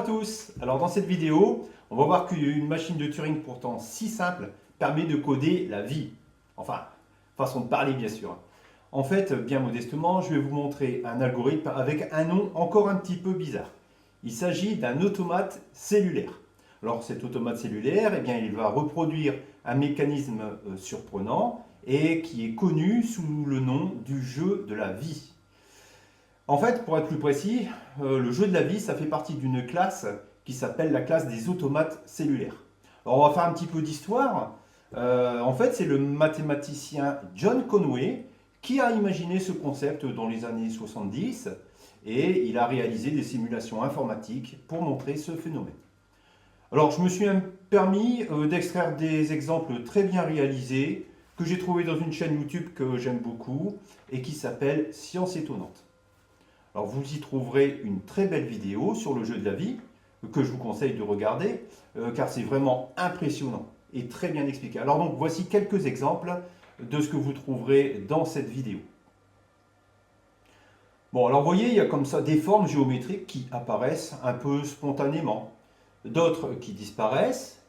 tous. Alors dans cette vidéo, on va voir qu'une machine de Turing pourtant si simple permet de coder la vie. Enfin, façon de parler bien sûr. En fait, bien modestement, je vais vous montrer un algorithme avec un nom encore un petit peu bizarre. Il s'agit d'un automate cellulaire. Alors cet automate cellulaire, eh bien, il va reproduire un mécanisme surprenant et qui est connu sous le nom du jeu de la vie. En fait, pour être plus précis, le jeu de la vie, ça fait partie d'une classe qui s'appelle la classe des automates cellulaires. Alors, on va faire un petit peu d'histoire. En fait, c'est le mathématicien John Conway qui a imaginé ce concept dans les années 70 et il a réalisé des simulations informatiques pour montrer ce phénomène. Alors, je me suis permis d'extraire des exemples très bien réalisés que j'ai trouvés dans une chaîne YouTube que j'aime beaucoup et qui s'appelle Science étonnante. Alors vous y trouverez une très belle vidéo sur le jeu de la vie que je vous conseille de regarder car c'est vraiment impressionnant et très bien expliqué. Alors donc voici quelques exemples de ce que vous trouverez dans cette vidéo. Bon alors vous voyez il y a comme ça des formes géométriques qui apparaissent un peu spontanément, d'autres qui disparaissent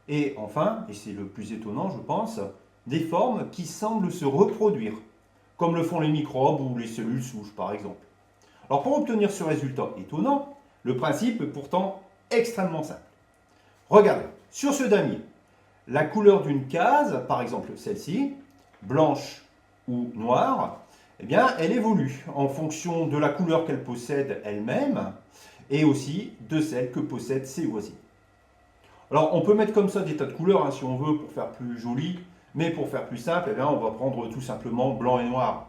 et enfin, et c'est le plus étonnant je pense, des formes qui semblent se reproduire comme le font les microbes ou les cellules souches par exemple. Alors pour obtenir ce résultat étonnant, le principe est pourtant extrêmement simple. Regardez, sur ce damier, la couleur d'une case, par exemple celle-ci, blanche ou noire, eh bien, elle évolue en fonction de la couleur qu'elle possède elle-même et aussi de celle que possèdent ses voisines. Alors on peut mettre comme ça des tas de couleurs hein, si on veut pour faire plus joli, mais pour faire plus simple, eh bien, on va prendre tout simplement blanc et noir.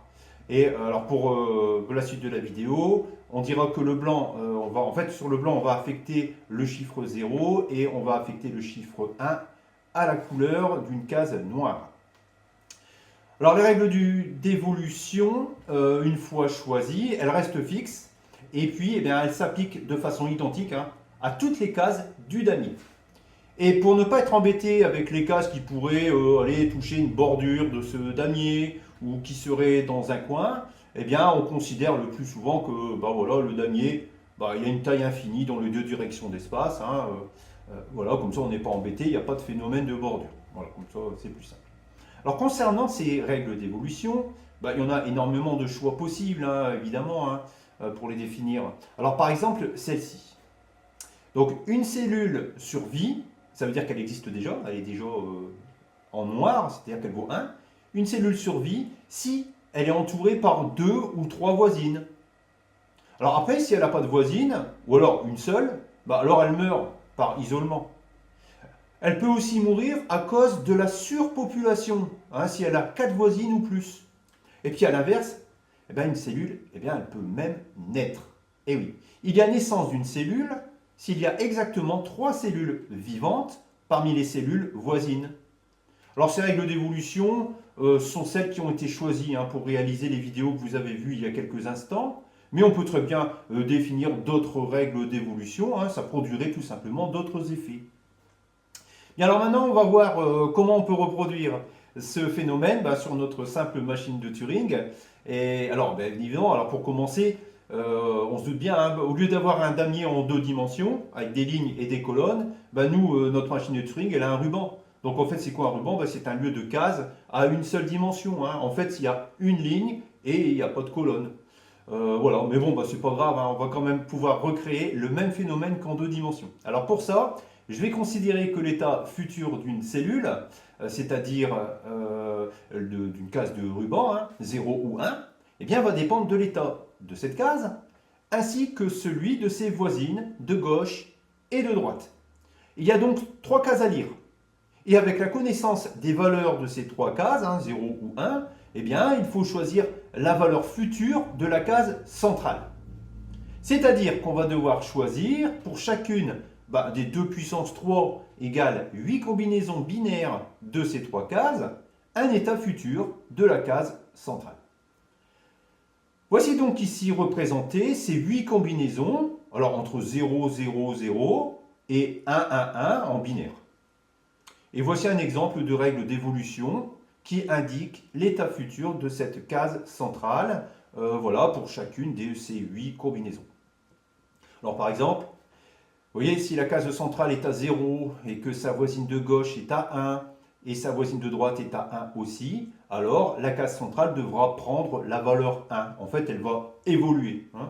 Et alors pour la suite de la vidéo, on dira que le blanc, en fait sur le blanc on va affecter le chiffre 0 et on va affecter le chiffre 1 à la couleur d'une case noire. Alors les règles d'évolution, une fois choisies, elles restent fixes et puis eh bien, elles s'appliquent de façon identique hein, à toutes les cases du damier. Et pour ne pas être embêté avec les cases qui pourraient aller toucher une bordure de ce damier ou qui seraient dans un coin, eh bien on considère le plus souvent que voilà, le damier, il y a une taille infinie dans les deux directions d'espace. Hein, voilà, comme ça on n'est pas embêté, il n'y a pas de phénomène de bordure. Voilà, comme ça c'est plus simple. Alors concernant ces règles d'évolution, il y en a énormément de choix possibles, hein, évidemment, hein, pour les définir. Alors par exemple, celle-ci. Donc une cellule survit. Ça veut dire qu'elle existe déjà, elle est déjà en noir, c'est-à-dire qu'elle vaut 1. Une cellule survit si elle est entourée par 2 ou 3 voisines. Alors après, si elle n'a pas de voisine, ou alors une seule, alors elle meurt par isolement. Elle peut aussi mourir à cause de la surpopulation, hein, si elle a 4 voisines ou plus. Et puis à l'inverse, une cellule, elle peut même naître. Et oui, il y a naissance d'une cellule s'il y a exactement 3 cellules vivantes parmi les cellules voisines. Alors ces règles d'évolution sont celles qui ont été choisies hein, pour réaliser les vidéos que vous avez vues il y a quelques instants, mais on peut très bien définir d'autres règles d'évolution, hein, ça produirait tout simplement d'autres effets. Et alors maintenant on va voir comment on peut reproduire ce phénomène sur notre simple machine de Turing. Et alors évidemment, alors pour commencer, on se doute bien, hein, au lieu d'avoir un damier en 2 dimensions, avec des lignes et des colonnes, nous, notre machine de Turing, elle a un ruban. Donc en fait, c'est quoi un ruban? C'est un lieu de cases à une seule dimension. Hein. En fait, il y a une ligne et il n'y a pas de colonne. Voilà, mais bon, c'est pas grave, hein, on va quand même pouvoir recréer le même phénomène qu'en 2 dimensions. Alors pour ça, je vais considérer que l'état futur d'une cellule, c'est-à-dire d'une case de ruban, hein, 0 ou 1, va dépendre de l'état de cette case, ainsi que celui de ses voisines de gauche et de droite. Il y a donc 3 cases à lire. Et avec la connaissance des valeurs de ces 3 cases, hein, 0 ou 1, il faut choisir la valeur future de la case centrale. C'est-à-dire qu'on va devoir choisir pour chacune des 2 puissance 3 égale 8 combinaisons binaires de ces 3 cases, un état futur de la case centrale. Voici donc ici représentées ces 8 combinaisons, alors entre 0, 0, 0 et 1, 1, 1 en binaire. Et voici un exemple de règle d'évolution qui indique l'état futur de cette case centrale, voilà, pour chacune de ces 8 combinaisons. Alors par exemple, voyez, si la case centrale est à 0 et que sa voisine de gauche est à 1 et sa voisine de droite est à 1 aussi, alors la case centrale devra prendre la valeur 1. En fait, elle va évoluer. Hein.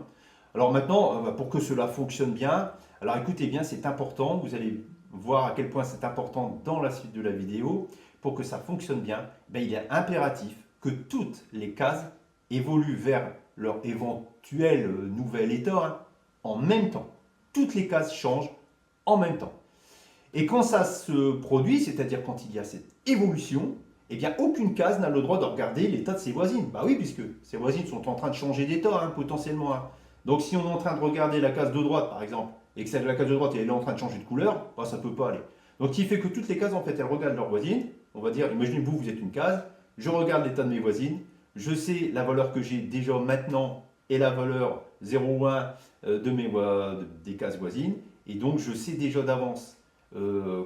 Alors maintenant, pour que cela fonctionne bien, alors écoutez bien, c'est important, vous allez voir à quel point c'est important dans la suite de la vidéo. Pour que ça fonctionne bien, il est impératif que toutes les cases évoluent vers leur éventuel nouvel état hein, en même temps. Toutes les cases changent en même temps. Et quand ça se produit, c'est-à-dire quand il y a cette évolution, eh bien aucune case n'a le droit de regarder l'état de ses voisines. Bah oui, puisque ses voisines sont en train de changer d'état hein, potentiellement. Hein. Donc si on est en train de regarder la case de droite par exemple, et que celle de la case de droite elle est en train de changer de couleur, bah, ça ne peut pas aller. Donc il fait que toutes les cases en fait elles regardent leurs voisines. On va dire, imaginez vous êtes une case, je regarde l'état de mes voisines, je sais la valeur que j'ai déjà maintenant et la valeur 0,1 des cases voisines, et donc je sais déjà d'avance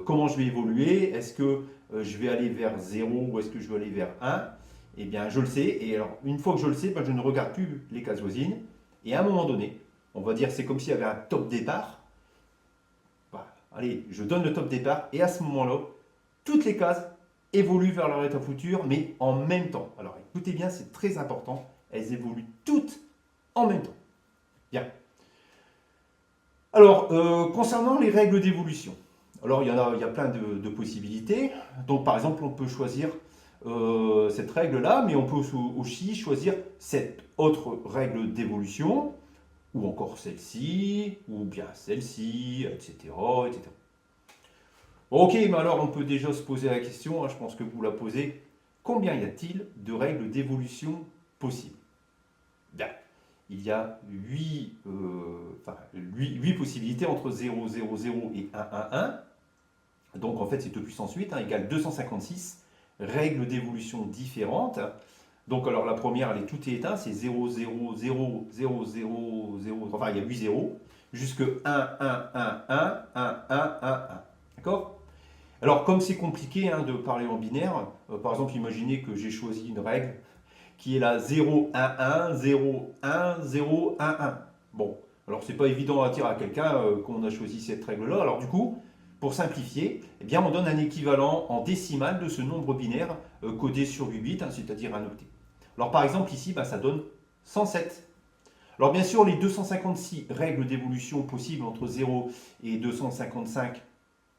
comment je vais évoluer, est-ce que je vais aller vers 0 ou est-ce que je vais aller vers 1, eh bien je le sais, et alors une fois que je le sais, je ne regarde plus les cases voisines, et à un moment donné, on va dire c'est comme s'il y avait un top départ, allez, je donne le top départ, et à ce moment-là, toutes les cases évoluent vers leur état futur, mais en même temps. Alors écoutez bien, c'est très important, elles évoluent toutes en même temps. Bien. Alors, concernant les règles d'évolution, alors il y a plein de possibilités. Donc par exemple, on peut choisir cette règle-là, mais on peut aussi choisir cette autre règle d'évolution, ou encore celle-ci, ou bien celle-ci, etc., etc. Ok, mais alors on peut déjà se poser la question, hein, je pense que vous la posez, combien y a-t-il de règles d'évolution possibles? Bien, il y a 8 possibilités entre 0, 0, 0 et 1, 1, 1. Donc en fait c'est 2 puissance 8 hein, égale 256 règles d'évolution différentes. Donc alors la première, elle est tout éteinte, c'est 0, 0, 0, 0, 0, 0, enfin il y a 8 zéros, jusque 1, 1, 1, 1, 1, 1, 1, 1. D'accord? Alors, comme c'est compliqué hein, de parler en binaire, par exemple, imaginez que j'ai choisi une règle qui est la 0, 1, 1, 0, 1, 0, 1, 1. Bon, alors c'est pas évident à dire à quelqu'un qu'on a choisi cette règle-là. Alors du coup, pour simplifier, eh bien, on donne un équivalent en décimale de ce nombre binaire codé sur 8 bits, hein, c'est-à-dire un octet. Alors par exemple, ici, ça donne 107. Alors bien sûr, les 256 règles d'évolution possibles entre 0 et 255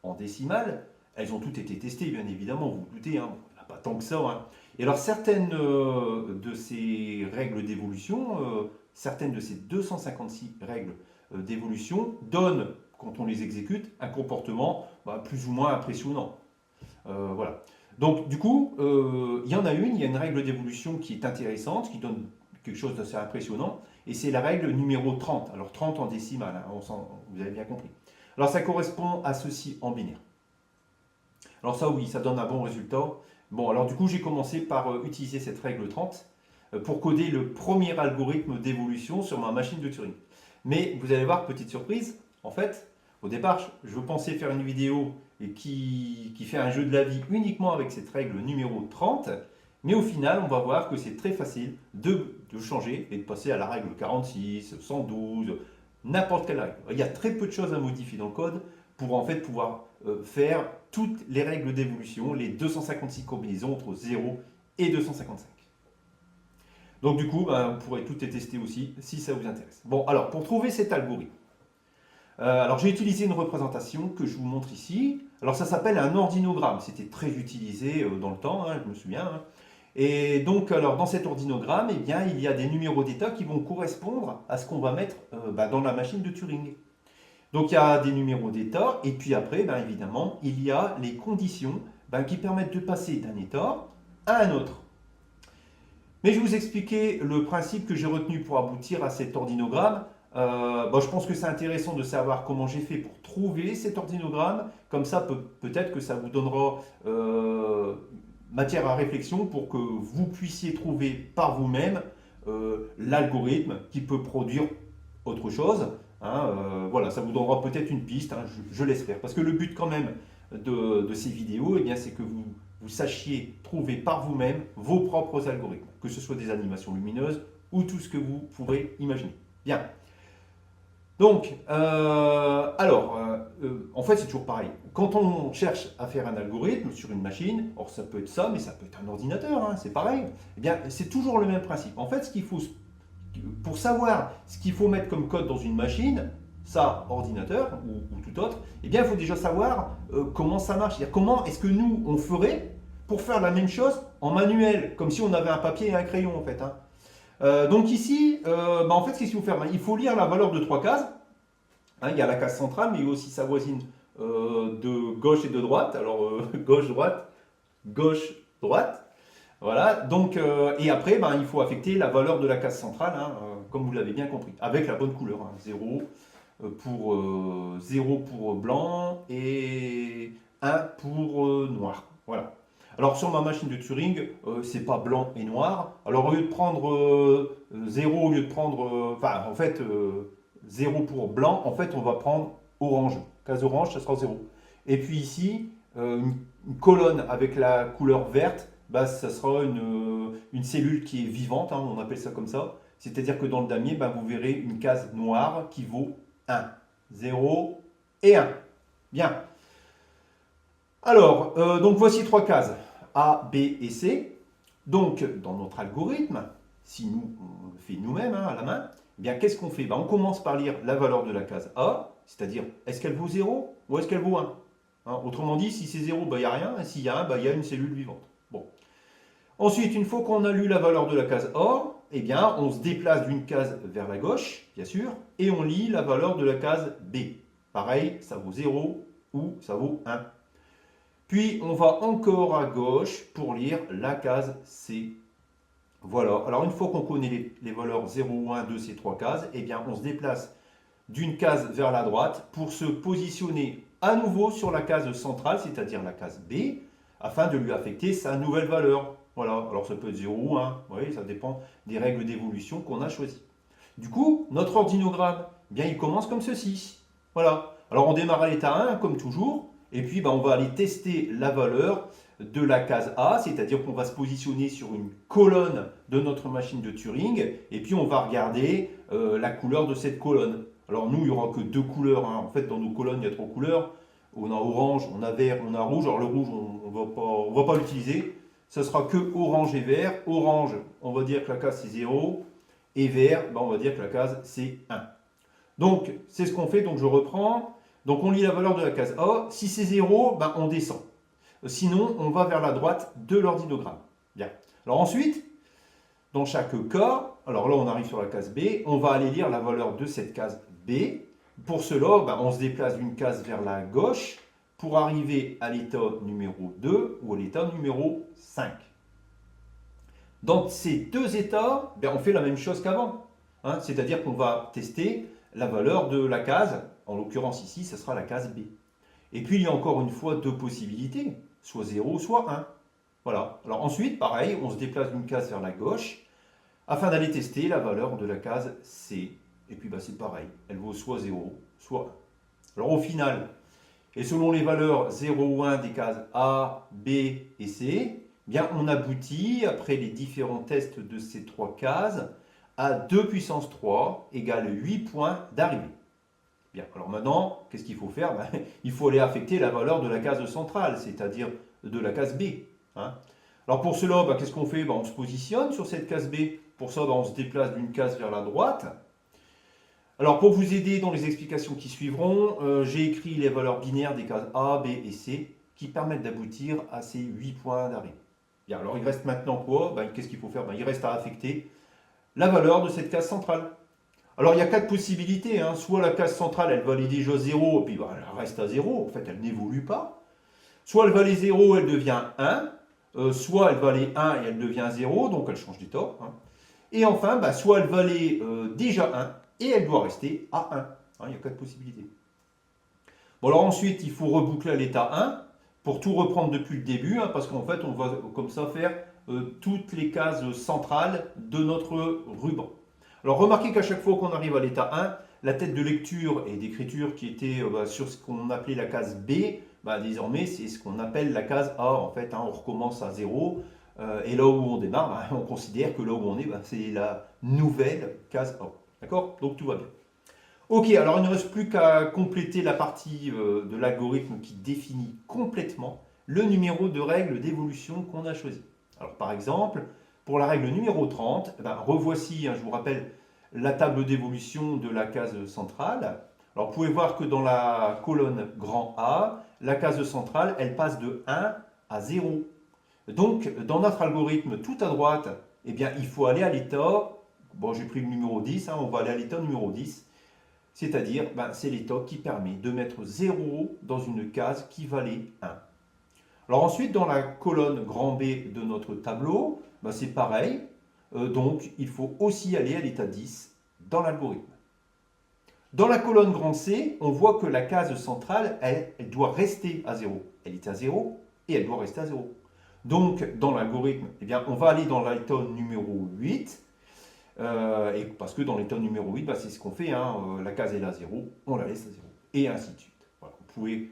en décimale, elles ont toutes été testées, bien évidemment, vous vous doutez, hein, il n'y en a pas tant que ça. Hein. Et alors, certaines de ces règles d'évolution, certaines de ces 256 règles d'évolution donnent, quand on les exécute, un comportement plus ou moins impressionnant. Voilà. Donc, du coup, il y en a il y a une règle d'évolution qui est intéressante, qui donne quelque chose d'assez impressionnant, et c'est la règle numéro 30. Alors, 30 en décimale, hein, vous avez bien compris. Alors, ça correspond à ceci en binaire. Alors ça oui, ça donne un bon résultat. Bon, alors du coup, j'ai commencé par utiliser cette règle 30 pour coder le premier algorithme d'évolution sur ma machine de Turing. Mais vous allez voir, petite surprise, en fait, au départ, je pensais faire une vidéo qui fait un jeu de la vie uniquement avec cette règle numéro 30, mais au final, on va voir que c'est très facile de changer et de passer à la règle 46, 112, n'importe quelle règle. Il y a très peu de choses à modifier dans le code pour en fait pouvoir faire toutes les règles d'évolution, les 256 combinaisons entre 0 et 255. Donc du coup, vous pourrez tout les tester aussi si ça vous intéresse. Bon, alors pour trouver cet algorithme, alors j'ai utilisé une représentation que je vous montre ici. Alors ça s'appelle un ordinogramme, c'était très utilisé dans le temps, hein, je me souviens. Hein. Et donc alors dans cet ordinogramme, eh bien, il y a des numéros d'état qui vont correspondre à ce qu'on va mettre dans la machine de Turing. Donc il y a des numéros d'état, et puis après, évidemment, il y a les conditions qui permettent de passer d'un état à un autre. Mais je vais vous expliquer le principe que j'ai retenu pour aboutir à cet ordinogramme. Je pense que c'est intéressant de savoir comment j'ai fait pour trouver cet ordinogramme. Comme ça, peut-être que ça vous donnera matière à réflexion pour que vous puissiez trouver par vous-même l'algorithme qui peut produire autre chose. Hein, voilà, ça vous donnera peut-être une piste, hein, je l'espère. Parce que le but quand même de ces vidéos, c'est que vous sachiez trouver par vous-même vos propres algorithmes, que ce soit des animations lumineuses ou tout ce que vous pourrez imaginer. Bien. Donc, en fait, c'est toujours pareil. Quand on cherche à faire un algorithme sur une machine, or ça peut être ça, mais ça peut être un ordinateur, hein, c'est pareil. Eh bien, c'est toujours le même principe. En fait, pour savoir ce qu'il faut mettre comme code dans une machine, ça, ordinateur ou tout autre, eh bien, il faut déjà savoir comment ça marche. C'est-à-dire comment est-ce que nous, on ferait pour faire la même chose en manuel, comme si on avait un papier et un crayon, en fait, hein. Donc ici, en fait, qu'est-ce qu'il faut faire? Il faut lire la valeur de trois cases. Hein, il y a la case centrale, mais il y a aussi sa voisine de gauche et de droite. Alors, gauche-droite, gauche-droite. Voilà. Donc, et après, il faut affecter la valeur de la case centrale, hein, comme vous l'avez bien compris, avec la bonne couleur, hein. 0 pour blanc et 1 pour noir. Voilà. Alors sur ma machine de Turing, c'est pas blanc et noir. Alors au lieu de prendre 0, au lieu de prendre, en fait, 0 pour blanc, en fait on va prendre orange. Case orange, ça sera 0. Et puis ici, une colonne avec la couleur verte, ça sera une cellule qui est vivante, hein, on appelle ça comme ça. C'est-à-dire que dans le damier, vous verrez une case noire qui vaut 1, 0 et 1. Bien. Alors, donc voici trois cases, A, B et C. Donc, dans notre algorithme, si nous, on le fait nous-mêmes, hein, à la main, eh bien, qu'est-ce qu'on fait? On commence par lire la valeur de la case A, c'est-à-dire, est-ce qu'elle vaut 0 ou est-ce qu'elle vaut 1? Hein, autrement dit, si c'est 0, il n'y a rien, et s'il y a 1, il y a une cellule vivante. Bon. Ensuite, une fois qu'on a lu la valeur de la case A, eh bien, on se déplace d'une case vers la gauche, bien sûr, et on lit la valeur de la case B. Pareil, ça vaut 0 ou ça vaut 1. Puis, on va encore à gauche pour lire la case C. Voilà. Alors, une fois qu'on connaît les valeurs 0, 1, 2, ces trois cases, eh bien, on se déplace d'une case vers la droite pour se positionner à nouveau sur la case centrale, c'est-à-dire la case B, afin de lui affecter sa nouvelle valeur. Voilà. Alors, ça peut être 0 ou 1. Oui, ça dépend des règles d'évolution qu'on a choisies. Du coup, notre ordinogramme, eh bien, il commence comme ceci. Voilà. Alors, on démarre à l'état 1, comme toujours. Et puis, on va aller tester la valeur de la case A, c'est-à-dire qu'on va se positionner sur une colonne de notre machine de Turing, et puis on va regarder la couleur de cette colonne. Alors nous, il n'y aura que deux couleurs, hein. En fait, dans nos colonnes, il y a trois couleurs. On a orange, on a vert, on a rouge. Alors le rouge, on ne va pas l'utiliser. Ce sera que orange et vert. Orange, on va dire que la case c'est 0, et vert, on va dire que la case c'est 1. Donc, c'est ce qu'on fait, donc je reprends. Donc on lit la valeur de la case A. Si c'est 0, on descend. Sinon, on va vers la droite de l'ordinogramme. Bien. Alors ensuite, dans chaque cas, alors là on arrive sur la case B, on va aller lire la valeur de cette case B. Pour cela, on se déplace d'une case vers la gauche pour arriver à l'état numéro 2 ou à l'état numéro 5. Dans ces deux états, on fait la même chose qu'avant. Hein, c'est-à-dire qu'on va tester la valeur de la case, en l'occurrence ici, ce sera la case B. Et puis il y a encore une fois deux possibilités, soit 0, soit 1. Voilà. Alors ensuite, pareil, on se déplace d'une case vers la gauche afin d'aller tester la valeur de la case C. Et puis c'est pareil, elle vaut soit 0, soit 1. Alors au final, et selon les valeurs 0 ou 1 des cases A, B et C, on aboutit, après les différents tests de ces trois cases, à 2 puissance 3 égale 8 points d'arrivée. Bien, alors maintenant, qu'est-ce qu'il faut faire? Il faut aller affecter la valeur de la case centrale, c'est-à-dire de la case B. Hein. Alors pour cela, qu'est-ce qu'on fait? On se positionne sur cette case B. Pour ça, on se déplace d'une case vers la droite. Alors pour vous aider dans les explications qui suivront, j'ai écrit les valeurs binaires des cases A, B et C qui permettent d'aboutir à ces 8 points d'arrivée. Bien, alors il reste maintenant quoi? Qu'est-ce qu'il faut faire? Il reste à affecter la valeur de cette case centrale. Alors il y a quatre possibilités, hein. Soit la case centrale elle valait déjà 0 et puis elle reste à 0, en fait elle n'évolue pas. Soit elle valait 0, elle devient 1, soit elle valait 1 et elle devient 0, donc elle change d'état. Hein. Et enfin, soit elle valait déjà 1 et elle doit rester à 1. Hein, il y a quatre possibilités. Bon alors ensuite il faut reboucler à l'état 1 pour tout reprendre depuis le début, hein, parce qu'en fait on va comme ça faire toutes les cases centrales de notre ruban. Alors remarquez qu'à chaque fois qu'on arrive à l'état 1, la tête de lecture et d'écriture qui était sur ce qu'on appelait la case B, désormais c'est ce qu'on appelle la case A. En fait, hein, on recommence à 0 et là où on démarre, on considère que là où on est, c'est la nouvelle case A. D'accord? Donc tout va bien. Ok, alors il ne reste plus qu'à compléter la partie de l'algorithme qui définit complètement le numéro de règle d'évolution qu'on a choisi. Alors par exemple, pour la règle numéro 30, eh ben, revoici, hein, je vous rappelle, la table d'évolution de la case centrale. Alors vous pouvez voir que dans la colonne grand A, la case centrale, elle passe de 1 à 0. Donc dans notre algorithme tout à droite, eh bien, il faut aller à l'état, bon j'ai pris le numéro 10, hein, on va aller à l'état numéro 10. C'est-à-dire, ben, c'est l'état qui permet de mettre 0 dans une case qui valait 1. Alors ensuite, dans la colonne grand B de notre tableau, ben, c'est pareil. Donc, il faut aussi aller à l'état 10 dans l'algorithme. Dans la colonne grand C, on voit que la case centrale, elle doit rester à 0. Elle est à 0 et elle doit rester à 0. Donc, dans l'algorithme, eh bien, on va aller dans l'état numéro 8. Et parce que dans l'état numéro 8, bah, c'est ce qu'on fait, hein, la case est là à 0, on la laisse à 0, et ainsi de suite. Voilà. Vous pouvez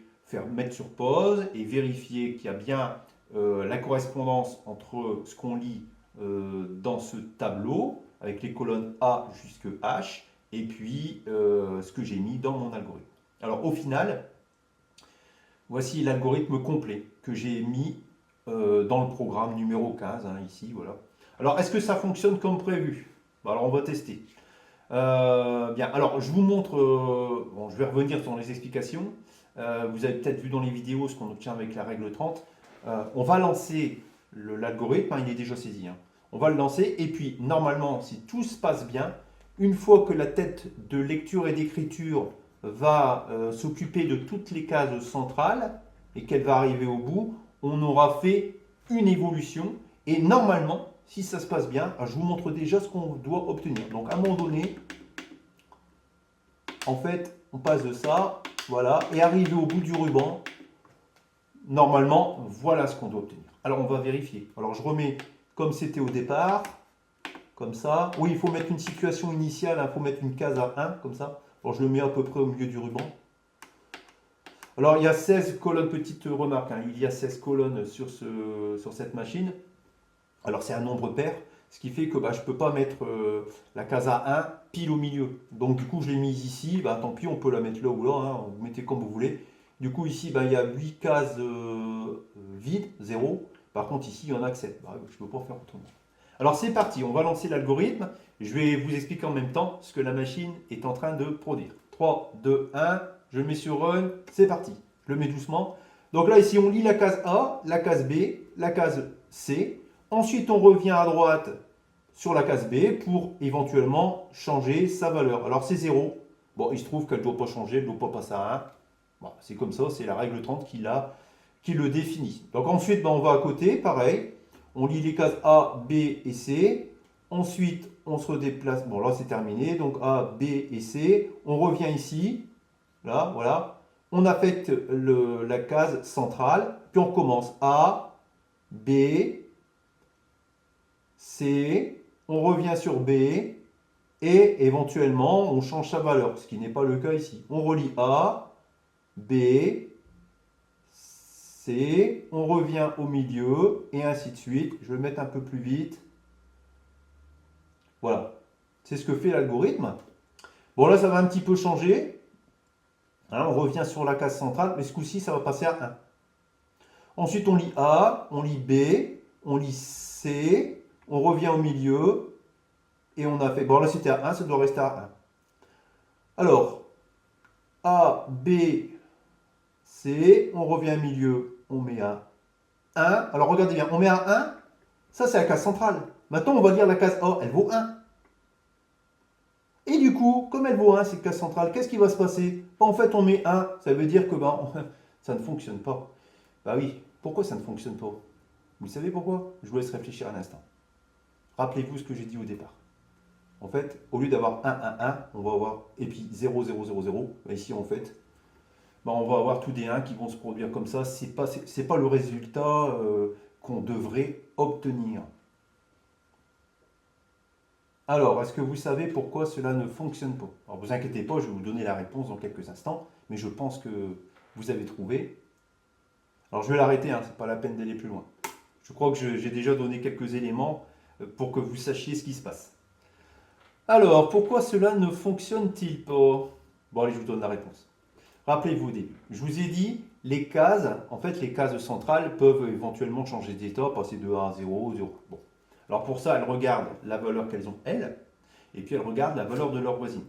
mettre sur pause et vérifier qu'il y a bien la correspondance entre ce qu'on lit dans ce tableau, avec les colonnes A jusque H, et puis ce que j'ai mis dans mon algorithme. Alors au final, voici l'algorithme complet que j'ai mis dans le programme numéro 15, hein, ici, voilà. Alors est-ce que ça fonctionne comme prévu? Bon, alors on va tester. Bien, alors je vous montre, bon, je vais revenir sur les explications. Vous avez peut-être vu dans les vidéos ce qu'on obtient avec la règle 30. On va lancer l'algorithme, hein, il est déjà saisi. Hein. On va le lancer et puis normalement, si tout se passe bien, une fois que la tête de lecture et d'écriture va s'occuper de toutes les cases centrales et qu'elle va arriver au bout, on aura fait une évolution et normalement, si ça se passe bien, je vous montre déjà ce qu'on doit obtenir. Donc à un moment donné, en fait, on passe de ça, voilà, et arrivé au bout du ruban, normalement, voilà ce qu'on doit obtenir. Alors on va vérifier. Alors je remets comme c'était au départ, comme ça. Oui, il faut mettre une situation initiale, il faut mettre une case à 1, comme ça. Alors je le mets à peu près au milieu du ruban. Alors il y a 16 colonnes, petite remarque, hein, il y a 16 colonnes sur cette machine. Alors c'est un nombre pair, ce qui fait que bah, je ne peux pas mettre la case A1 pile au milieu. Donc du coup je l'ai mise ici, bah, tant pis on peut la mettre là ou là, hein, vous mettez comme vous voulez. Du coup ici bah, il y a 8 cases vides, 0. Par contre ici il y en a que 7, bah, je ne peux pas faire autrement. Alors c'est parti, on va lancer l'algorithme. Je vais vous expliquer en même temps ce que la machine est en train de produire. 3, 2, 1, je mets sur Run, c'est parti. Je le mets doucement. Donc là ici on lit la case A, la case B, la case C. Ensuite, on revient à droite sur la case B pour éventuellement changer sa valeur. Alors, c'est 0. Bon, il se trouve qu'elle ne doit pas changer, elle ne doit pas passer à 1. Bon, c'est comme ça, c'est la règle 30 qui le définit. Donc, ensuite, on va à côté, pareil. On lit les cases A, B et C. Ensuite, on se redéplace. Bon, là, c'est terminé. Donc, A, B et C. On revient ici. Là, voilà. On affecte la case centrale. Puis, on recommence. A, B, C, on revient sur B, et éventuellement on change sa valeur, ce qui n'est pas le cas ici. On relie A, B, C, on revient au milieu, et ainsi de suite. Je vais le mettre un peu plus vite. Voilà, c'est ce que fait l'algorithme. Bon là ça va un petit peu changer. Hein, on revient sur la case centrale, mais ce coup-ci ça va passer à 1. Ensuite on lit A, on lit B, on lit C, on revient au milieu, et on a fait, bon là c'était à 1, ça doit rester à 1. Alors, A, B, C, on revient au milieu, on met à 1. Alors regardez bien, on met à 1, ça c'est la case centrale. Maintenant on va lire la case A, elle vaut 1. Et du coup, comme elle vaut 1, cette case centrale, qu'est-ce qui va se passer? En fait on met 1, ça veut dire que ça ne fonctionne pas. Bah oui, pourquoi ça ne fonctionne pas? Vous savez pourquoi? Je vous laisse réfléchir un instant. Rappelez-vous ce que j'ai dit au départ. En fait, au lieu d'avoir 1, 1, 1, on va avoir, et puis 0, 0, 0, 0. Ici, en fait, on va avoir tous des 1 qui vont se produire comme ça. Ce n'est pas le résultat qu'on devrait obtenir. Alors, est-ce que vous savez pourquoi cela ne fonctionne pas? Alors, vous inquiétez pas, je vais vous donner la réponse dans quelques instants, mais je pense que vous avez trouvé. Alors, je vais l'arrêter, hein, ce n'est pas la peine d'aller plus loin. Je crois que j'ai déjà donné quelques éléments pour que vous sachiez ce qui se passe. Alors, pourquoi cela ne fonctionne-t-il pas? Bon, allez, je vous donne la réponse. Rappelez-vous au début, je vous ai dit, les cases, en fait, les cases centrales peuvent éventuellement changer d'état, passer de 1 à 0, 0. Bon. Alors pour ça, elles regardent la valeur qu'elles ont, elles, et puis elles regardent la valeur de leur voisine.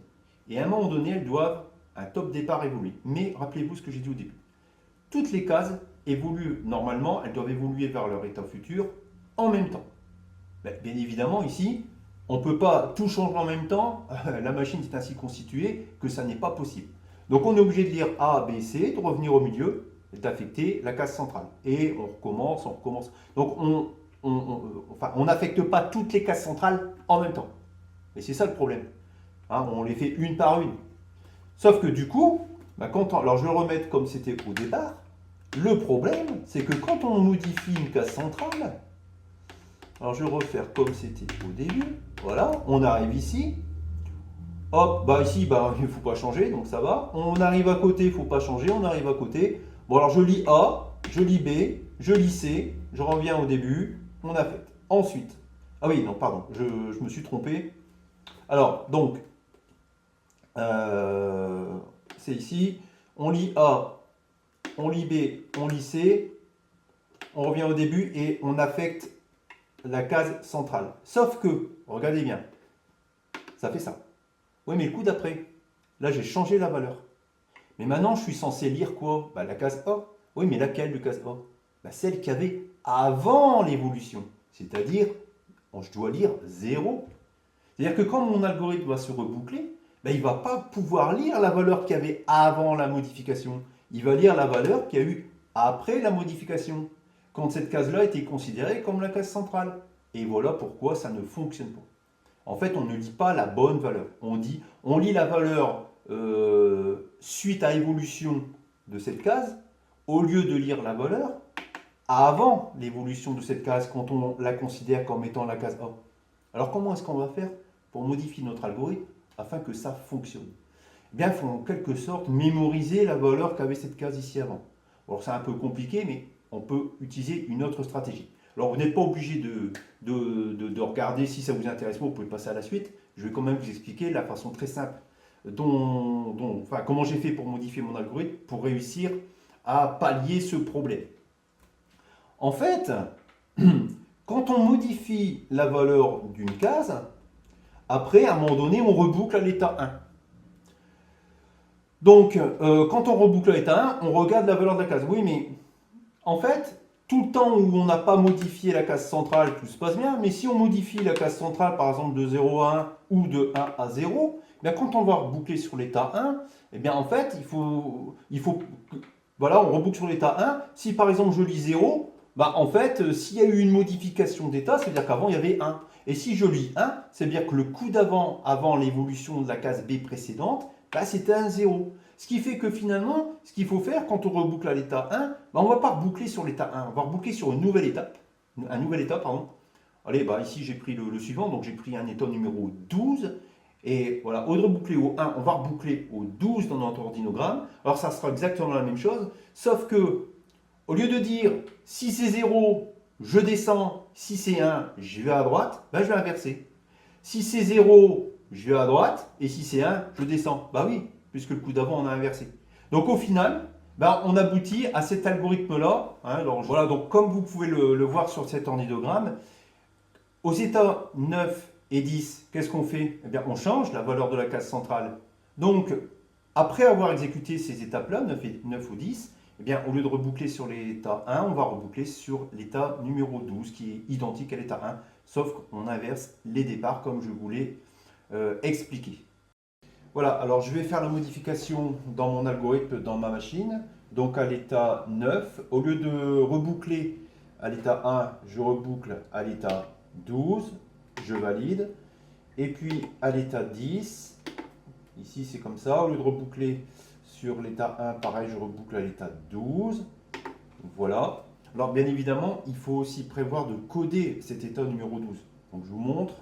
Et à un moment donné, elles doivent un top départ évoluer. Mais rappelez-vous ce que j'ai dit au début. Toutes les cases évoluent normalement, elles doivent évoluer vers leur état futur en même temps. Bien évidemment, ici, on ne peut pas tout changer en même temps. La machine est ainsi constituée que ça n'est pas possible. Donc on est obligé de lire A, B, C, de revenir au milieu, d'affecter la case centrale. Et on recommence, on recommence. Donc on n'affecte pas toutes les cases centrales en même temps. Et c'est ça le problème. Hein, on les fait une par une. Sauf que du coup, alors je vais le remettre comme c'était au départ. Le problème, c'est que quand on modifie une case centrale, alors je vais refaire comme c'était au début. Voilà, on arrive ici. Hop, ici, il ne faut pas changer, donc ça va. On arrive à côté, il ne faut pas changer, on arrive à côté. Bon, alors je lis A, je lis B, je lis C, je reviens au début, on affecte. Ensuite, ah oui, non, pardon, je me suis trompé. Alors, donc, c'est ici, on lit A, on lit B, on lit C, on revient au début et on affecte la case centrale. Sauf que, regardez bien, ça fait ça. Oui, mais le coup d'après, là j'ai changé la valeur. Mais maintenant je suis censé lire quoi? La case A. Oui, mais laquelle de case A? Celle qu'il y avait avant l'évolution. C'est-à-dire, je dois lire 0. C'est-à-dire que quand mon algorithme va se reboucler, il ne va pas pouvoir lire la valeur qu'il y avait avant la modification. Il va lire la valeur qu'il y a eu après la modification, quand cette case-là était considérée comme la case centrale. Et voilà pourquoi ça ne fonctionne pas. En fait, on ne lit pas la bonne valeur. On lit la valeur suite à évolution de cette case, au lieu de lire la valeur avant l'évolution de cette case, quand on la considère comme étant la case A. Alors comment est-ce qu'on va faire pour modifier notre algorithme afin que ça fonctionne? Eh bien, il faut en quelque sorte mémoriser la valeur qu'avait cette case ici avant. Alors c'est un peu compliqué, mais on peut utiliser une autre stratégie. Alors vous n'êtes pas obligé de regarder si ça vous intéresse pas, vous pouvez passer à la suite. Je vais quand même vous expliquer la façon très simple comment j'ai fait pour modifier mon algorithme pour réussir à pallier ce problème. En fait, quand on modifie la valeur d'une case, après, à un moment donné, on reboucle à l'état 1. Donc, quand on reboucle à l'état 1, on regarde la valeur de la case. Oui, mais en fait, tout le temps où on n'a pas modifié la case centrale, tout se passe bien. Mais si on modifie la case centrale, par exemple, de 0 à 1 ou de 1 à 0, quand on va reboucler sur l'état 1, en fait, voilà, on reboucle sur l'état 1. Si par exemple je lis 0, en fait, s'il y a eu une modification d'état, c'est-à-dire qu'avant il y avait 1. Et si je lis 1, c'est-à-dire que le coup d'avant, avant l'évolution de la case B précédente, c'était un 0. Ce qui fait que finalement, ce qu'il faut faire quand on reboucle à l'état 1, on ne va pas reboucler sur l'état 1, on va reboucler sur une nouvelle étape. Un nouvel état, pardon. Allez, ici j'ai pris le suivant, donc j'ai pris un état numéro 12. Et voilà, au lieu de reboucler au 1, on va reboucler au 12 dans notre ordinogramme. Alors ça sera exactement la même chose, sauf que au lieu de dire si c'est 0, je descends, si c'est 1, je vais à droite, je vais inverser. Si c'est 0, je vais à droite, et si c'est 1, je descends. Oui, puisque le coup d'avant, on a inversé. Donc au final, on aboutit à cet algorithme-là. Alors voilà, donc comme vous pouvez le voir sur cet ordinogramme, aux états 9 et 10, qu'est-ce qu'on fait? On change la valeur de la case centrale. Donc, après avoir exécuté ces étapes-là, 9 ou 10, au lieu de reboucler sur l'état 1, on va reboucler sur l'état numéro 12, qui est identique à l'état 1, sauf qu'on inverse les départs, comme je vous l'ai expliqué. Voilà, alors je vais faire la modification dans mon algorithme, dans ma machine. Donc à l'état 9, au lieu de reboucler à l'état 1, je reboucle à l'état 12, je valide. Et puis à l'état 10, ici c'est comme ça, au lieu de reboucler sur l'état 1, pareil, je reboucle à l'état 12. Voilà. Alors bien évidemment, il faut aussi prévoir de coder cet état numéro 12. Donc je vous montre.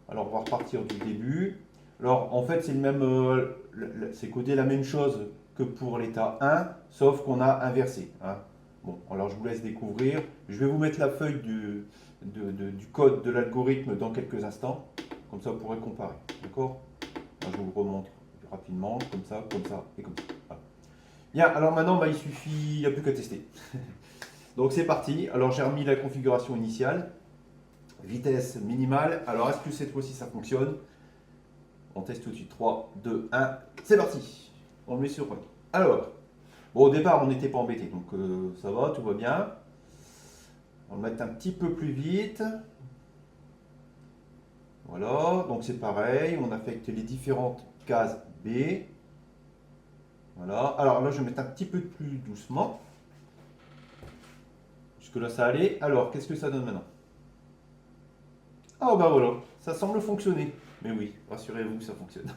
Alors on va repartir du début. Alors en fait, c'est le même, c'est codé la même chose que pour l'état 1, sauf qu'on a inversé. Bon, alors je vous laisse découvrir. Je vais vous mettre la feuille du code de l'algorithme dans quelques instants. Comme ça, vous pourrez comparer. D'accord? Je vous remontre rapidement, comme ça et comme ça. Voilà. Bien, alors maintenant, il suffit, il n'y a plus qu'à tester. Donc c'est parti. Alors j'ai remis la configuration initiale. Vitesse minimale. Alors est-ce que cette fois-ci ça fonctionne? On teste tout de suite. 3, 2, 1. C'est parti. On le met sur run. Alors, bon, au départ on n'était pas embêté. Donc ça va, tout va bien. On va le mettre un petit peu plus vite. Voilà, donc c'est pareil. On affecte les différentes cases B. Voilà. Alors là je vais mettre un petit peu plus doucement. Jusque là ça allait. Alors, qu'est-ce que ça donne maintenant? Ah ben voilà, ça semble fonctionner. Mais oui, rassurez-vous, ça fonctionne.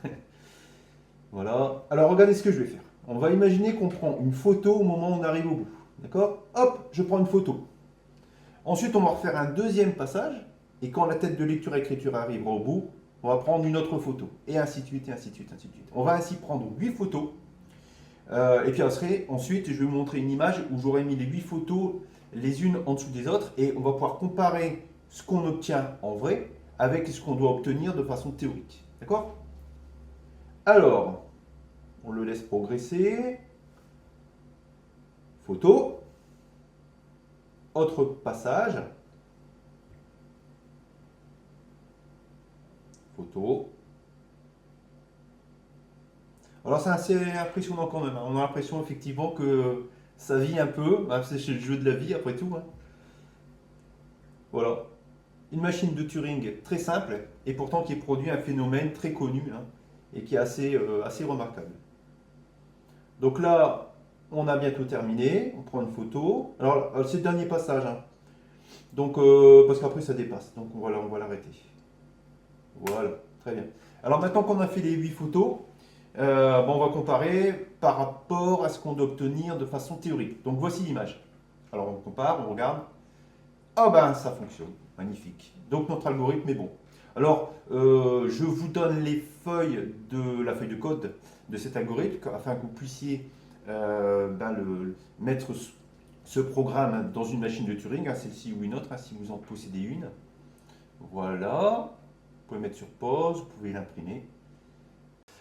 Voilà. Alors regardez ce que je vais faire. On va imaginer qu'on prend une photo au moment où on arrive au bout. D'accord? Hop, je prends une photo. Ensuite, on va refaire un deuxième passage. Et quand la tête de lecture-écriture arrivera au bout, on va prendre une autre photo. Et ainsi de suite, et ainsi de suite, ainsi de suite. On va ainsi prendre 8 photos. Et puis ensuite, je vais vous montrer une image où j'aurai mis les 8 photos les unes en dessous des autres. Et on va pouvoir comparer ce qu'on obtient en vrai avec ce qu'on doit obtenir de façon théorique. D'accord? Alors, on le laisse progresser. Photo. Autre passage. Photo. Alors c'est assez impressionnant quand même. On a l'impression effectivement que ça vit un peu. C'est chez le jeu de la vie après tout. Voilà. Une machine de Turing très simple et pourtant qui produit un phénomène très connu et qui est assez remarquable. Donc là, on a bientôt terminé. On prend une photo. Alors c'est le dernier passage. Donc, parce qu'après ça dépasse. Donc voilà, on va l'arrêter. Voilà, très bien. Alors maintenant qu'on a fait les 8 photos, on va comparer par rapport à ce qu'on doit obtenir de façon théorique. Donc voici l'image. Alors on compare, on regarde. Ah ben ça fonctionne, magnifique. Donc notre algorithme est bon. Alors je vous donne les feuilles la feuille de code de cet algorithme afin que vous puissiez mettre ce programme dans une machine de Turing, celle-ci ou une autre, si vous en possédez une. Voilà. Vous pouvez mettre sur pause, vous pouvez l'imprimer.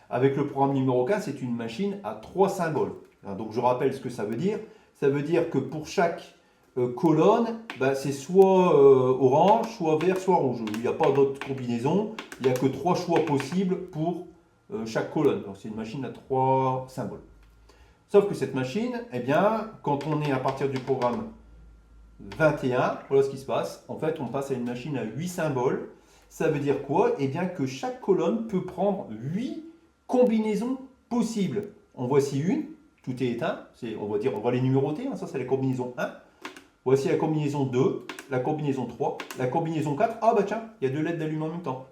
Avec le programme numéro 15, c'est une machine à 3 symboles. Donc je rappelle ce que ça veut dire. Ça veut dire que pour chaque colonne, c'est soit orange, soit vert, soit rouge. Il n'y a pas d'autre combinaison. Il n'y a que 3 choix possibles pour chaque colonne. Donc c'est une machine à 3 symboles. Sauf que cette machine, quand on est à partir du programme 21, voilà ce qui se passe. En fait, on passe à une machine à 8 symboles. Ça veut dire quoi? Eh bien que chaque colonne peut prendre 8 combinaisons possibles. En voici une, tout est éteint, on va les numéroter, ça c'est la combinaison 1. Voici la combinaison 2, la combinaison 3, la combinaison 4. Ah bah tiens, il y a 2 LED d'allumé en même temps.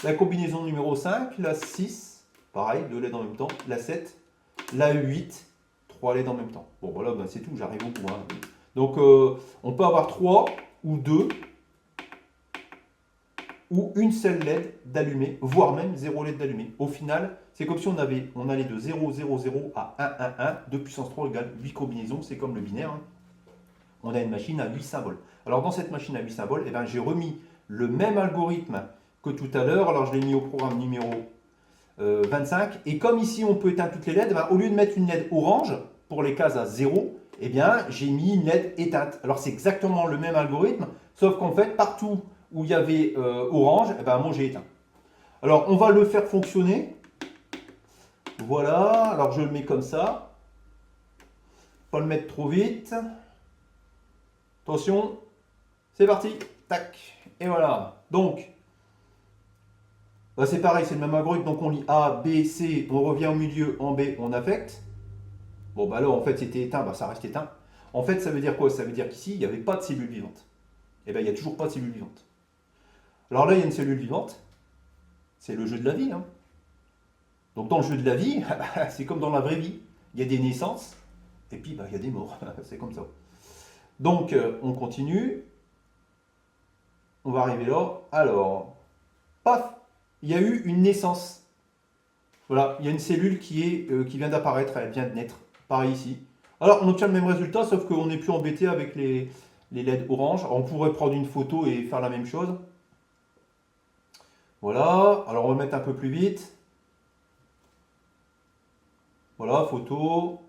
La combinaison numéro 5, la 6, pareil, 2 LED en même temps, la 7, la 8, 3 LED en même temps. Bon voilà, c'est tout, j'arrive au bout. Donc on peut avoir 3 ou 2 ou une seule LED d'allumé, voire même 0 LED d'allumé. Au final, c'est comme si on allait de 0, 0, 0 à 1, 1, 1, 2 puissance 3 égale 8 combinaisons, c'est comme le binaire. On a une machine à 8 symboles. Alors dans cette machine à 8 symboles, j'ai remis le même algorithme que tout à l'heure. Alors je l'ai mis au programme numéro 25. Et comme ici on peut éteindre toutes les LED, au lieu de mettre une LED orange pour les cases à 0, j'ai mis une LED éteinte. Alors c'est exactement le même algorithme, sauf qu'en fait partout où il y avait orange, moi j'ai éteint. Alors on va le faire fonctionner. Voilà, alors je le mets comme ça. Pas le mettre trop vite. Attention, c'est parti. Tac, et voilà. Donc, c'est pareil, c'est le même algorithme. Donc on lit A, B, C, on revient au milieu, en B, on affecte. Bon là en fait c'était éteint, ça reste éteint. En fait ça veut dire quoi? Ça veut dire qu'ici il n'y avait pas de cellule vivante. Il n'y a toujours pas de cellule vivante. Alors là, il y a une cellule vivante. C'est le jeu de la vie. Donc dans le jeu de la vie, c'est comme dans la vraie vie. Il y a des naissances et puis il y a des morts. C'est comme ça. Donc on continue. On va arriver là. Alors, paf, il y a eu une naissance. Voilà, il y a une cellule qui vient d'apparaître, elle vient de naître. Pareil ici. Alors on obtient le même résultat, sauf qu'on n'est plus embêté avec les LED orange. Alors, on pourrait prendre une photo et faire la même chose. Voilà, alors on va mettre un peu plus vite. Voilà, photo,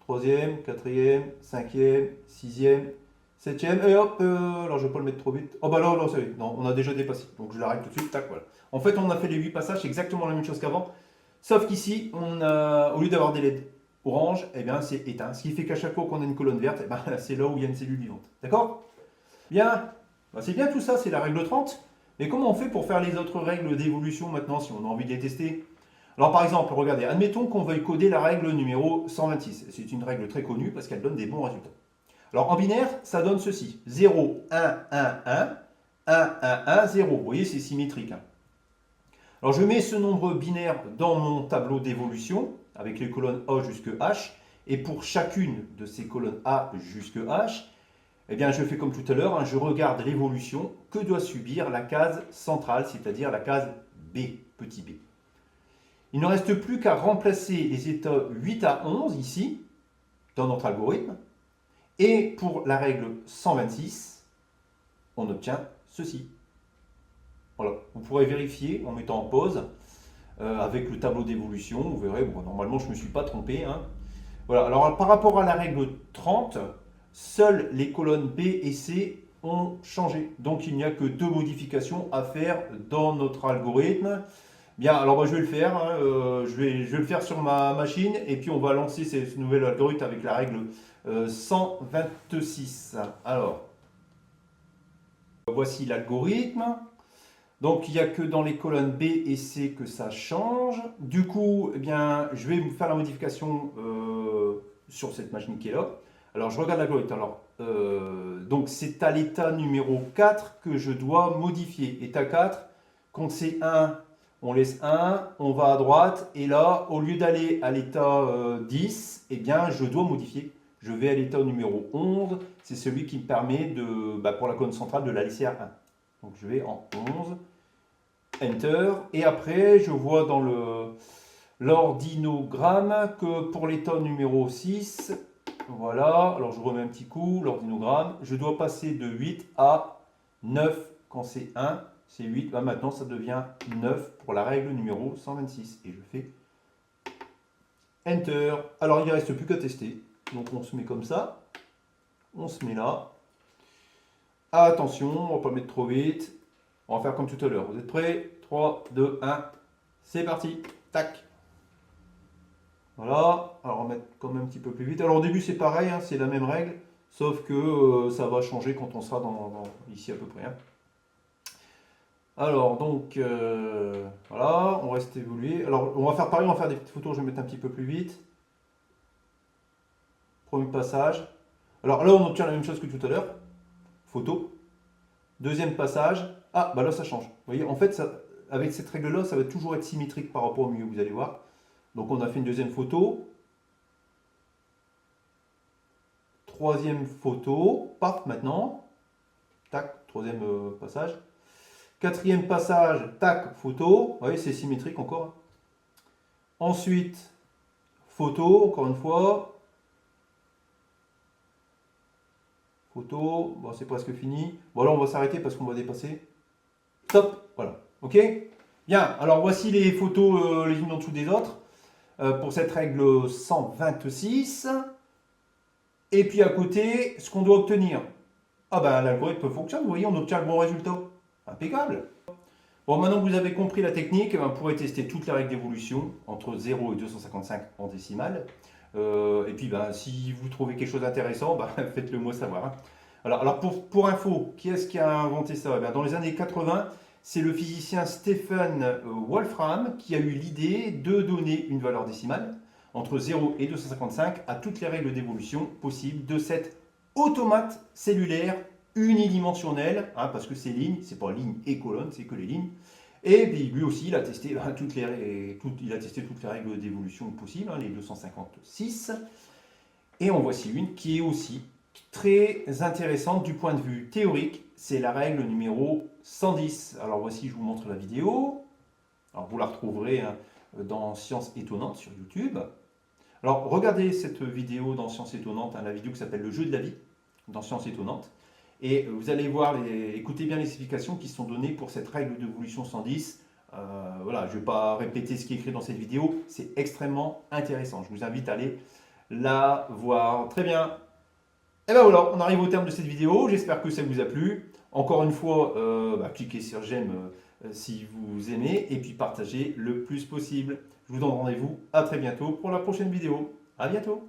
troisième, quatrième, cinquième, sixième, septième, et hop, alors je ne vais pas le mettre trop vite. Oh bah là, non, ça y est, non, on a déjà dépassé, donc je l'arrête tout de suite, tac, voilà. En fait, on a fait les 8 passages, c'est exactement la même chose qu'avant, sauf qu'ici, au lieu d'avoir des LED orange, eh bien c'est éteint, ce qui fait qu'à chaque fois qu'on a une colonne verte, eh ben, c'est là où il y a une cellule vivante. D'accord? Bien, bah, c'est bien tout ça, c'est la règle 30. Mais comment on fait pour faire les autres règles d'évolution maintenant si on a envie de les tester? Alors par exemple, regardez, admettons qu'on veuille coder la règle numéro 126. C'est une règle très connue parce qu'elle donne des bons résultats. Alors en binaire, ça donne ceci. 0, 1, 1, 1, 1, 1, 1, 0. Vous voyez, c'est symétrique. Hein. Alors je mets ce nombre binaire dans mon tableau d'évolution avec les colonnes A jusque H. Et pour chacune de ces colonnes A jusque H, eh bien, je fais comme tout à l'heure, hein, je regarde l'évolution que doit subir la case centrale, c'est-à-dire la case B, petit b. Il ne reste plus qu'à remplacer les états 8 à 11 ici, dans notre algorithme. Et pour la règle 126, on obtient ceci. Voilà, vous pourrez vérifier en mettant en pause avec le tableau d'évolution. Vous verrez, bon, normalement je ne me suis pas trompé. Hein. Voilà, alors par rapport à la règle 30, seules les colonnes B et C ont changé. Donc il n'y a que 2 modifications à faire dans notre algorithme. Bien, alors moi je vais le faire. Hein, je vais le faire sur ma machine et puis on va lancer ce nouvel algorithme avec la règle 126. Alors, voici l'algorithme. Donc il n'y a que dans les colonnes B et C que ça change. Du coup, eh bien, je vais faire la modification sur cette machine qui est là. Alors je regarde l'algorithme. Alors, donc c'est à l'état numéro 4 que je dois modifier. État 4, quand c'est 1, on laisse 1, on va à droite. Et là, au lieu d'aller à l'état 10, eh bien, je dois modifier. Je vais à l'état numéro 11. C'est celui qui me permet, pour la colonne centrale, de la laisser à 1. Donc je vais en 11, Enter, et après je vois dans l'ordinogramme que pour l'état numéro 6, voilà, alors je remets un petit coup, l'ordinogramme, je dois passer de 8 à 9 quand c'est 1, c'est 8, bah maintenant ça devient 9 pour la règle numéro 126, et je fais Enter. Alors il ne reste plus qu'à tester, donc on se met comme ça, on se met là. Attention, on ne va pas mettre trop vite. On va faire comme tout à l'heure. Vous êtes prêts? 3, 2, 1. C'est parti. Tac. Voilà. Alors on va mettre quand même un petit peu plus vite. Alors au début c'est pareil, hein, c'est la même règle. Sauf que ça va changer quand on sera ici à peu près. Hein. Alors donc, voilà, on reste évolué. Alors on va faire pareil, on va faire des petites photos, je vais mettre un petit peu plus vite. Premier passage. Alors là on obtient la même chose que tout à l'heure. Photo. Deuxième passage. Ah, bah là ça change. Vous voyez, en fait, avec cette règle-là, ça va toujours être symétrique par rapport au milieu, vous allez voir. Donc on a fait une deuxième photo. Troisième photo. Paf, maintenant. Tac, troisième passage. Quatrième passage, tac, photo. Vous voyez, c'est symétrique encore. Ensuite, photo, encore une fois. Photo, bon, c'est presque fini. Bon, là, on va s'arrêter parce qu'on va dépasser. Stop, voilà. Ok? Bien, alors voici les photos les unes en dessous des autres pour cette règle 126. Et puis à côté, ce qu'on doit obtenir. Ah ben, l'algorithme fonctionne, vous voyez, on obtient le bon résultat. Impeccable. Bon, maintenant que vous avez compris la technique, vous pourrez tester toutes les règles d'évolution entre 0 et 255 en décimale. Et puis, si vous trouvez quelque chose d'intéressant, faites-le moi savoir. Hein. Alors pour info, qui est-ce qui a inventé ça? Dans les années 80, c'est le physicien Stephen Wolfram qui a eu l'idée de donner une valeur décimale entre 0 et 255 à toutes les règles d'évolution possibles de cet automate cellulaire unidimensionnel, hein, parce que ces lignes, c'est pas ligne et colonne, c'est que les lignes. Et puis lui aussi, il a testé toutes les règles d'évolution possibles, hein, les 256. Et en voici une qui est aussi très intéressante du point de vue théorique, c'est la règle numéro 110. Alors voici, je vous montre la vidéo. Alors vous la retrouverez hein, dans Sciences étonnantes sur YouTube. Alors regardez cette vidéo dans Sciences étonnantes, hein, la vidéo qui s'appelle Le jeu de la vie, dans Sciences étonnantes. Et vous allez voir, écoutez bien les explications qui sont données pour cette règle d'évolution 110. Voilà, je ne vais pas répéter ce qui est écrit dans cette vidéo, c'est extrêmement intéressant. Je vous invite à aller la voir. Très bien. Et ben voilà, on arrive au terme de cette vidéo. J'espère que ça vous a plu. Encore une fois, cliquez sur j'aime si vous aimez et puis partagez le plus possible. Je vous donne rendez-vous à très bientôt pour la prochaine vidéo. À bientôt.